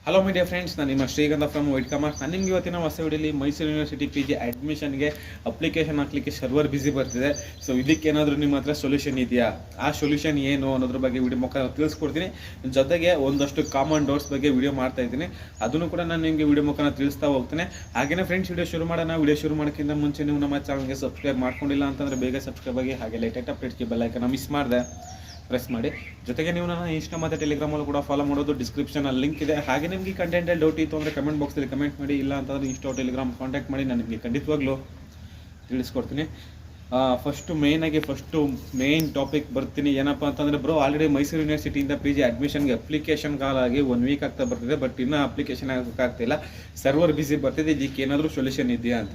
Hello my dear friends, ನಾನು ನಿಮ್ಮ ಶ್ರೀಗಂಧ ಫ್ರಮ್ ವೈಟ್ ಕಾಮರ್ಸ್. ನಾನು ನಿಮಗೆ ಇವತ್ತಿನ ಹೊಸ ವಿಡಿಯೋಲಿ ಮೈಸೂರು ಯೂನಿವರ್ಸಿಟಿ PG ಅಡ್ಮಿಷನ್ಗೆ ಅಪ್ಲಿಕೇಶನ್ ಹಾಕಲಿಕ್ಕೆ ಸರ್ವರ್ ಬಿಸಿ ಬರ್ತಿದೆ. ಸೊ ಇದಕ್ಕೇನಾದರೂ ನಿಮ್ಮ ಹತ್ರ ಸೊಲ್ಯೂಷನ್ ಇದೆಯಾ, ಆ ಸೊಲ್ಯೂಷನ್ ಏನು ಅನ್ನೋದ್ರ ಬಗ್ಗೆ ವಿಡಿಯೋ ಮುಖಾಂತರ ತಿಳಿಸ್ಕೊಡ್ತೀನಿ. ಜೊತೆಗೆ ಒಂದಷ್ಟು ಕಾಮನ್ ಡೌಟ್ಸ್ ಬಗ್ಗೆ ವಿಡಿಯೋ ಮಾಡ್ತಾ ಇದ್ದೀನಿ, ಅದನ್ನು ಕೂಡ ನಾನು ನಿಮಗೆ ವಿಡಿಯೋ ಮುಖಾಂತರ ತಿಳಿಸ್ತಾ ಹೋಗ್ತೇನೆ. ಹಾಗೆಯೇ ಫ್ರೆಂಡ್ಸ್, ವಿಡಿಯೋ ಶುರು ಮಾಡೋಣ. ವಿಡಿಯೋ ಶುರು ಮಾಡೋಕ್ಕಿಂತ ಮುಂಚೆ ನೀವು ನಮ್ಮ ಚಾನಲ್ಗೆ ಸಬ್ಸ್ಕ್ರೈಬ್ ಮಾಡ್ಕೊಂಡಿಲ್ಲ ಅಂತಂದರೆ ಬೇಗ ಸಬ್ಸ್ಕ್ರೈಬ್ ಆಗಿ, ಹಾಗೆ ಲೈಟ್ ಅಪ್ಡೇಟ್ಗೆ ಬೆಲ್ ಐಕಾನ್ ಮಿಸ್ ಮಾಡಿದೆ ಪ್ರೆಸ್ ಮಾಡಿ. ಜೊತೆಗೆ ನೀವು ನನ್ನ ಇನ್ಸ್ಟಾ ಮತ್ತು ಟೆಲಿಗ್ರಾಮಲ್ಲೂ ಕೂಡ ಫಾಲೋ ಮಾಡೋದು, ಡಿಸ್ಕ್ರಿಪ್ಷನಲ್ಲಿ ಲಿಂಕ್ ಇದೆ. ಹಾಗೆ ನಿಮಗೆ ಕಂಟೆಂಟಲ್ಲಿ ಡೌಟ್ ಇತ್ತು ಅಂದರೆ ಕಮೆಂಟ್ ಬಾಕ್ಸಲ್ಲಿ ಕಮೆಂಟ್ ಮಾಡಿ, ಇಲ್ಲ ಅಂತಂದರೆ ಇನ್ಸ್ಟಾ ಟೆಲಿಗ್ರಾಮ್ ಕಾಂಟ್ಯಾಕ್ಟ್ ಮಾಡಿ, ನಾನು ನಿಮಗೆ ಖಂಡಿತವಾಗ್ಲೂ ತಿಳಿಸ್ಕೊಡ್ತೀನಿ. ಫಸ್ಟು ಮೇನ್ ಟಾಪಿಕ್ ಬರ್ತೀನಿ. ಏನಪ್ಪ ಅಂತಂದರೆ ಬ್ರೋ, ಆಲ್ರೆಡಿ ಮೈಸೂರು ಯೂನಿವರ್ಸಿಟಿಯಿಂದ PG ಅಡ್ಮಿಷನ್ಗೆ ಅಪ್ಲಿಕೇಶನ್ ಕಾಲ್ ಆಗಿ 1 ವೀಕ್ ಆಗ್ತಾ ಬರ್ತಿದೆ, ಬಟ್ ಇನ್ನೂ ಅಪ್ಲಿಕೇಶನ್ ಆಗೋಕ್ಕಾಗ್ತಿಲ್ಲ, ಸರ್ವರ್ ಬಿಸಿ ಬರ್ತಿದೆ. ಇದಕ್ಕೆ ಏನಾದರೂ ಸೊಲ್ಯೂಷನ್ ಇದೆಯಾ ಅಂತ.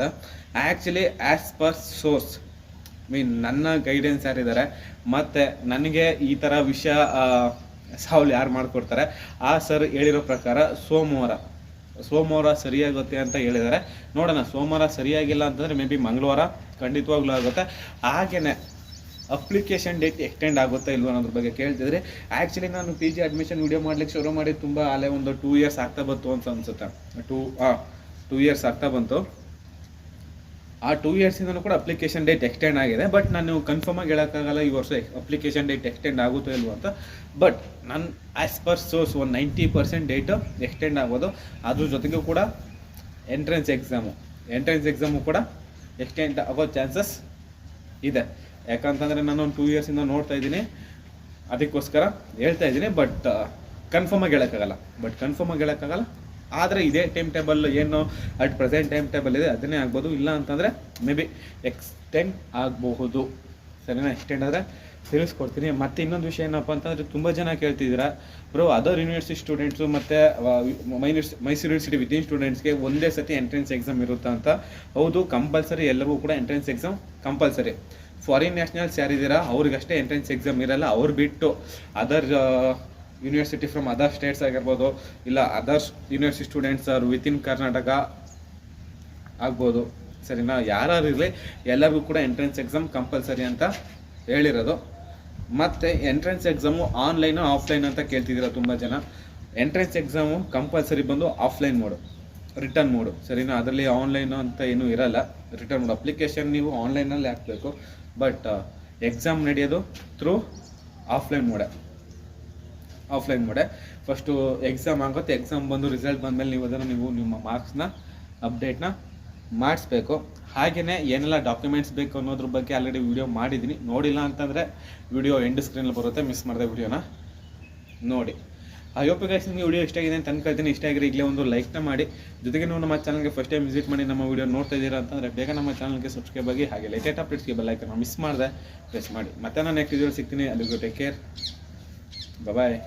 ಆ್ಯಕ್ಚುಲಿ ಆ್ಯಸ್ ಪರ್ ಸೋರ್ಸ್ ನನ್ನ ಗೈಡೆನ್ಸ್ ಯಾರಿದ್ದಾರೆ ಮತ್ತು ನನಗೆ ಈ ಥರ ವಿಷಯ ಸಾಲ್ವ್ ಯಾರು ಮಾಡಿಕೊಡ್ತಾರೆ, ಆ ಸರ್ ಹೇಳಿರೋ ಪ್ರಕಾರ ಸೋಮವಾರ ಸರಿಯಾಗುತ್ತೆ ಅಂತ ಹೇಳಿದ್ದಾರೆ. ನೋಡೋಣ, ಸೋಮವಾರ ಸರಿಯಾಗಿಲ್ಲ ಅಂತಂದರೆ ಮೇ ಬಿ ಮಂಗಳವಾರ ಖಂಡಿತವಾಗ್ಲೂ ಆಗುತ್ತೆ. ಹಾಗೆಯೇ ಅಪ್ಲಿಕೇಶನ್ ಡೇಟ್ ಎಕ್ಸ್ಟೆಂಡ್ ಆಗುತ್ತಾ ಇಲ್ವೋ ಅನ್ನೋದ್ರ ಬಗ್ಗೆ ಕೇಳ್ತಿದ್ರೆ, ಆ್ಯಕ್ಚುಲಿ ನಾನು PG ಅಡ್ಮಿಷನ್ ವಿಡಿಯೋ ಮಾಡ್ಲಿಕ್ಕೆ ಶುರು ಮಾಡಿ ತುಂಬ ಅಲ್ಲೇ ಒಂದು 2 ಇಯರ್ಸ್ ಆಗ್ತಾ ಬಂತು ಅಂತ ಅನಿಸುತ್ತೆ. 2 ಇಯರ್ಸ್ ಆಗ್ತಾ ಬಂತು. ಆ 2 ಇಯರ್ಸಿಂದನೂ ಕೂಡ ಅಪ್ಲಿಕೇಶನ್ ಡೇಟ್ ಎಕ್ಸ್ಟೆಂಡ್ ಆಗಿದೆ. ಬಟ್ ನಾನು ಕನ್ಫರ್ಮಾಗಿ ಹೇಳೋಕ್ಕಾಗಲ್ಲ ಈ ವರ್ಷ ಅಪ್ಲಿಕೇಶನ್ ಡೇಟ್ ಎಕ್ಸ್ಟೆಂಡ್ ಆಗುತ್ತೋ ಇಲ್ವೋ ಅಂತ. ಬಟ್ ನಾನು ಆ್ಯಸ್ ಪರ್ ಸೋರ್ಸ್ ಒಂದು 90% ಡೇಟು ಎಕ್ಸ್ಟೆಂಡ್ ಆಗೋದು. ಅದ್ರ ಜೊತೆಗೂ ಕೂಡ ಎಂಟ್ರೆನ್ಸ್ ಎಕ್ಸಾಮು ಕೂಡ ಎಕ್ಸ್ಟೆಂಡ್ ಆಗೋ ಚಾನ್ಸಸ್ ಇದೆ. ಯಾಕಂತಂದರೆ ನಾನು ಒಂದು 2 ಇಯರ್ಸಿಂದ ನೋಡ್ತಾ ಇದ್ದೀನಿ, ಅದಕ್ಕೋಸ್ಕರ ಹೇಳ್ತಾ ಇದ್ದೀನಿ. ಬಟ್ ಕನ್ಫರ್ಮಾಗಿ ಹೇಳೋಕ್ಕಾಗಲ್ಲ. ಆದರೆ ಇದೇ ಟೈಮ್ ಟೇಬಲ್ ಏನು ಅಟ್ ಪ್ರೆಸೆಂಟ್ ಟೈಮ್ ಟೇಬಲ್ ಇದೆ ಅದನ್ನೇ ಆಗ್ಬೋದು. ಇಲ್ಲ ಅಂತಂದರೆ ಮೇ ಬಿ ಎಕ್ಸ್ಟೆಂಡ್ ಆಗಬಹುದು. ಸರಿನಾ? ಎಕ್ಸ್ಟೆಂಡ್ ಆದರೆ ತಿಳಿಸ್ಕೊಡ್ತೀನಿ. ಮತ್ತು ಇನ್ನೊಂದು ವಿಷಯ ಏನಪ್ಪ ಅಂತಂದರೆ, ತುಂಬ ಜನ ಕೇಳ್ತಿದ್ದೀರಾ ಬ್ರೋ, ಅದರ್ ಯೂನಿವರ್ಸಿಟಿ ಸ್ಟೂಡೆಂಟ್ಸು ಮತ್ತು ಮೈಸೂರು ಯೂನಿವರ್ಸಿಟಿ ವಿದಿನ್ ಸ್ಟೂಡೆಂಟ್ಸ್ಗೆ ಒಂದೇ ಸತಿ ಎಂಟ್ರೆನ್ಸ್ ಎಕ್ಸಾಮ್ ಇರುತ್ತಾ ಅಂತ. ಹೌದು, ಕಂಪಲ್ಸರಿ. ಎಲ್ಲರಿಗೂ ಕೂಡ entrance exam compulsory. Foreign nationals ಯಾರಿದ್ದೀರಾ ಅವ್ರಿಗಷ್ಟೇ ಎಂಟ್ರೆನ್ಸ್ ಎಕ್ಸಾಮ್ ಇರಲ್ಲ. ಅವ್ರು ಬಿಟ್ಟು other university from other states ಆಗಿರ್ಬೋದು, ಇಲ್ಲ ಅದರ್ ಯೂನಿವರ್ಸಿಟಿ ಸ್ಟೂಡೆಂಟ್ಸ್ ಅವರು ವಿತಿನ್ ಕರ್ನಾಟಕ ಆಗ್ಬೋದು. ಸರಿನಾ? ಯಾರು ಇರಲಿ, ಎಲ್ಲರಿಗೂ ಕೂಡ ಎಂಟ್ರೆನ್ಸ್ ಎಕ್ಸಾಮ್ ಕಂಪಲ್ಸರಿ ಅಂತ ಹೇಳಿರೋದು. ಮತ್ತು ಎಂಟ್ರೆನ್ಸ್ ಎಕ್ಸಾಮು ಆನ್ಲೈನು ಆಫ್ಲೈನ್ ಅಂತ ಕೇಳ್ತಿದ್ದೀರ ತುಂಬ ಜನ. ಎಂಟ್ರೆನ್ಸ್ ಎಕ್ಸಾಮು ಕಂಪಲ್ಸರಿ ಬಂದು ಆಫ್ಲೈನ್ ಮೋಡು, ರಿಟರ್ನ್ ಮೋಡು. ಸರಿನಾ? ಅದರಲ್ಲಿ ಆನ್ಲೈನು ಅಂತ ಏನೂ ಇರಲ್ಲ. ರಿಟರ್ನ್ ಮೋಡ್ ಅಪ್ಲಿಕೇಶನ್ ನೀವು ಆನ್ಲೈನಲ್ಲಿ ಹಾಕಬೇಕು. ಬಟ್ ಎಕ್ಸಾಮ್ ನಡೆಯೋದು ಥ್ರೂ ಆಫ್ಲೈನ್ ಮೋಡೆ. ಫಸ್ಟು ಎಕ್ಸಾಮ್ ಆಗುತ್ತೆ. ಎಕ್ಸಾಮ್ ಬಂದು ರಿಸಲ್ಟ್ ಬಂದಮೇಲೆ ನೀವು ನಿಮ್ಮ ಮಾರ್ಕ್ಸ್ನ ಅಪ್ಡೇಟ್ನ ಮಾಡಿಸ್ಬೇಕು. ಹಾಗೆಯೇ ಏನೆಲ್ಲ ಡಾಕ್ಯುಮೆಂಟ್ಸ್ ಬೇಕು ಅನ್ನೋದ್ರ ಬಗ್ಗೆ ಆಲ್ರೆಡಿ ವಿಡಿಯೋ ಮಾಡಿದ್ದೀನಿ. ನೋಡಿಲ್ಲ ಅಂತಂದರೆ ವಿಡಿಯೋ ಎಂಡ್ ಸ್ಕ್ರೀನಲ್ಲಿ ಬರುತ್ತೆ, ಮಿಸ್ ಮಾಡಿದೆ ವಿಡಿಯೋನ ನೋಡಿ. ಐ ಹೋಪ್ ಗೈಸ್ ನಿಮಗೆ ವಿಡಿಯೋ ಇಷ್ಟ ಆಗಿದೆ ಅಂತ ಅನ್ಕೊಳ್ತೀನಿ. ಇಷ್ಟ ಆಗಿರೋ ಈಗಲೇ ಒಂದು ಲೈಕ್ನ ಮಾಡಿ. ಜೊತೆಗೆ ನೀವು ನಮ್ಮ ಚಾನಲ್ಗೆ ಫಸ್ಟ್ ಟೈಮ್ ವಿಸಿಟ್ ಮಾಡಿ ನಮ್ಮ ವಿಡಿಯೋ ನೋಡ್ತಾ ಇದ್ದೀರಾ ಅಂತಂದರೆ ಬೇಗ ನಮ್ಮ ಚಾನಲ್ಗೆ ಸಬ್ಸ್ಕ್ರೈಬ್ ಆಗಿ, ಹಾಗೆ ಲೇಟೆಸ್ಟ್ ಅಪ್ಡೇಟ್ಸ್ಗೆ ಬೆಲ್ ಐಕಾನ್ ಮಿಸ್ ಮಾಡಿದೆ ಪ್ರೆಸ್ ಮಾಡಿ. ಮತ್ತೆ ನಾನು ನೆಕ್ಸ್ಟ್ ವಿಡಿಯೋ ಸಿಗ್ತೀನಿ. ಅಲ್ಲಿಗೂ ಟೇಕ್ ಕೇರ್, ಬಾಯ್.